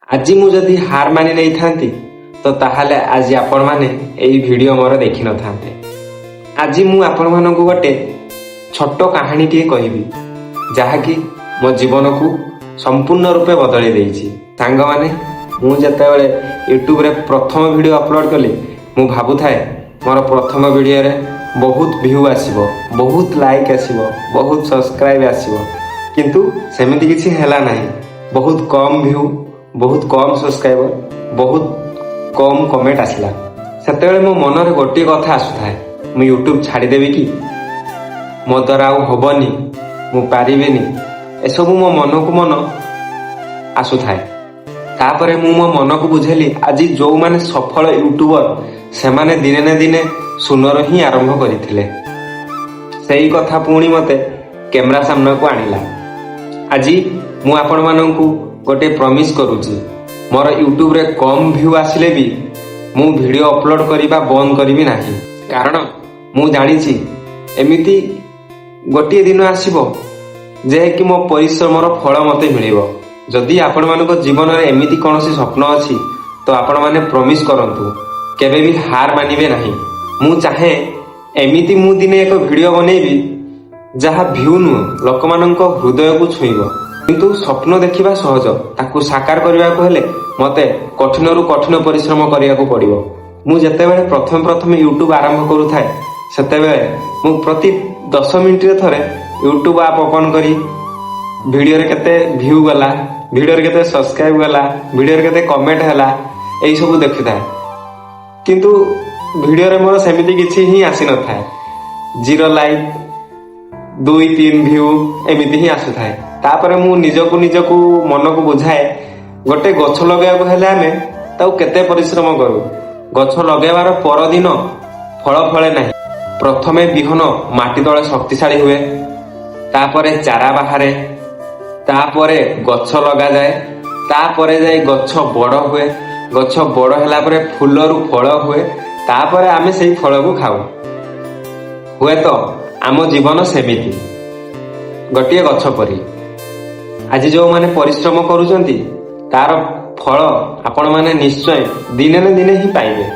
आज मु जदि हार मानि नहीं थांती तो ताहले आज आपण माने एई वीडियो मोर देखि न थांते। आज मु आपण मानकु गोटे छोट कहानी टिए कहिबी जहाँकि मो जीवन को संपूर्ण रूपे बदली देइछि। सांग माने मु जतेबेले यूट्यूब रे प्रथम वीडियो अपलोड कली मु भाबुथाए मोर प्रथम वीडियो रे बहुत व्यू आसीबो, बहुत लाइक आसीबो, बहुत सब्सक्राइब आसीबो, किंतु सेमिति किछि हैला नाही। बहुत कम व्यू, बहुत कम सब्सक्राइबर, बहुत कम कमेंट आसला। सेतेबेले मो मनरे गोटे कथा आसुथाए, मु यूट्यूब छाड़ीदेवी कि मो द्वारा आउ हबनी, मु पारिबेनी, एसबु मो मन को मन आसुथाए। तापरे मु मो मन को बुझेली आज जो माने सफल यूट्यूबर से माने दिने न दिने सुनर ही आरंभ करथिले। सेही कथा पुणी मते कैमरा सामने को आनिला। आज मु आपण माननकु गोटे प्रॉमिस करूची, मोर यूट्यूब रे कम व्यू आसिले भी मु वीडियो अपलोड करिबा बंद करिबी नाही। कारण मु जानिची एमिति गोटे दिन आसीबो जे कि मो परिश्रमर फल मते मिलिबो। जदि आपण मानक जीवन रे एमिति कोनोसी स्वप्न अछि तो आपण माने प्रॉमिस करंतु, केबे भी हार मानिबे नाही। मु चाहे एमिति मु दिने एक वीडियो बनेबी जहा व्यू नु लोक मानक हृदय को छुईबो, किंतु स्वप्न देखिबा सहज, ताकू साकार करिबा को हेले मते कठिन रु कठिन परिश्रम करिया को पड़िबो। मु जेतेबेले प्रथम यूट्यूब आरंभ करूथाए सेतेबेले मु प्रति 10 मिनिट रे थरे यूट्यूब आप ओपन करी वीडियो रे केते व्यू गला, वीडियो रे केते सब्सक्राइब गला, वीडियो रे केते कमेंट हैला, एई सब देखिथाए। किंतु वीडियो रे मोर सेमिति किछि ही आसी न थाए। 0 लाइक 2-3 व्यू एमिति ही आसुथाए। तापरे मु निजकु मन को बुझाए गोटे गछ लगाइबा हेले आमे ताऊ केते परिश्रम करू। गछ लगाइबार पर दिन फल फळे नाही। प्रथमे बिहन माटी तळे शक्तिशाली हुए, तापरे चारा बाहारे, तापरे गछ लगा जाए, तापरे जाई गछ बड़ हुए, गछ बड़ हैला परे फूल रु फल हुए, तापरे आमे सेई फल को खाऊ। हुए तो आम जीवन सेमिति गोटे गछ परी। आज जो माने परिश्रम करूचंती तार फल आपण माने निश्चय दिने न दिने ही पाइबे।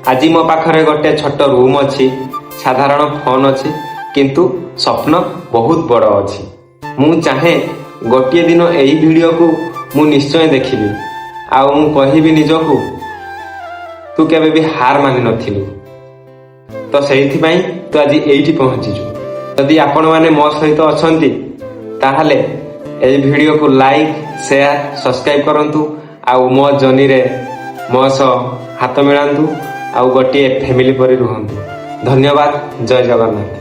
आज मो पाखरे गोटे छोट रूम अछि, साधारण फोन अछि, किंतु स्वप्न बहुत बड़ अछि। मु चाहे गोटे दिन एई वीडियो को मु निश्चय देखिबी आ मु कहिबी निजकु तू केबे भी हार मानि नथिलु। तो सेहिथि पई तू आज एइठी पहुंचीजु। यदि आपण माने मो सहित अछंती ताहले एई वीडियो को लाइक, शेयर, सब्सक्राइब करंतु आ मो जर्नी रे मो सह हाथ मिलांतु आ गोटे फैमिली परि रुहंतु। धन्यवाद। जय जगन्नाथ।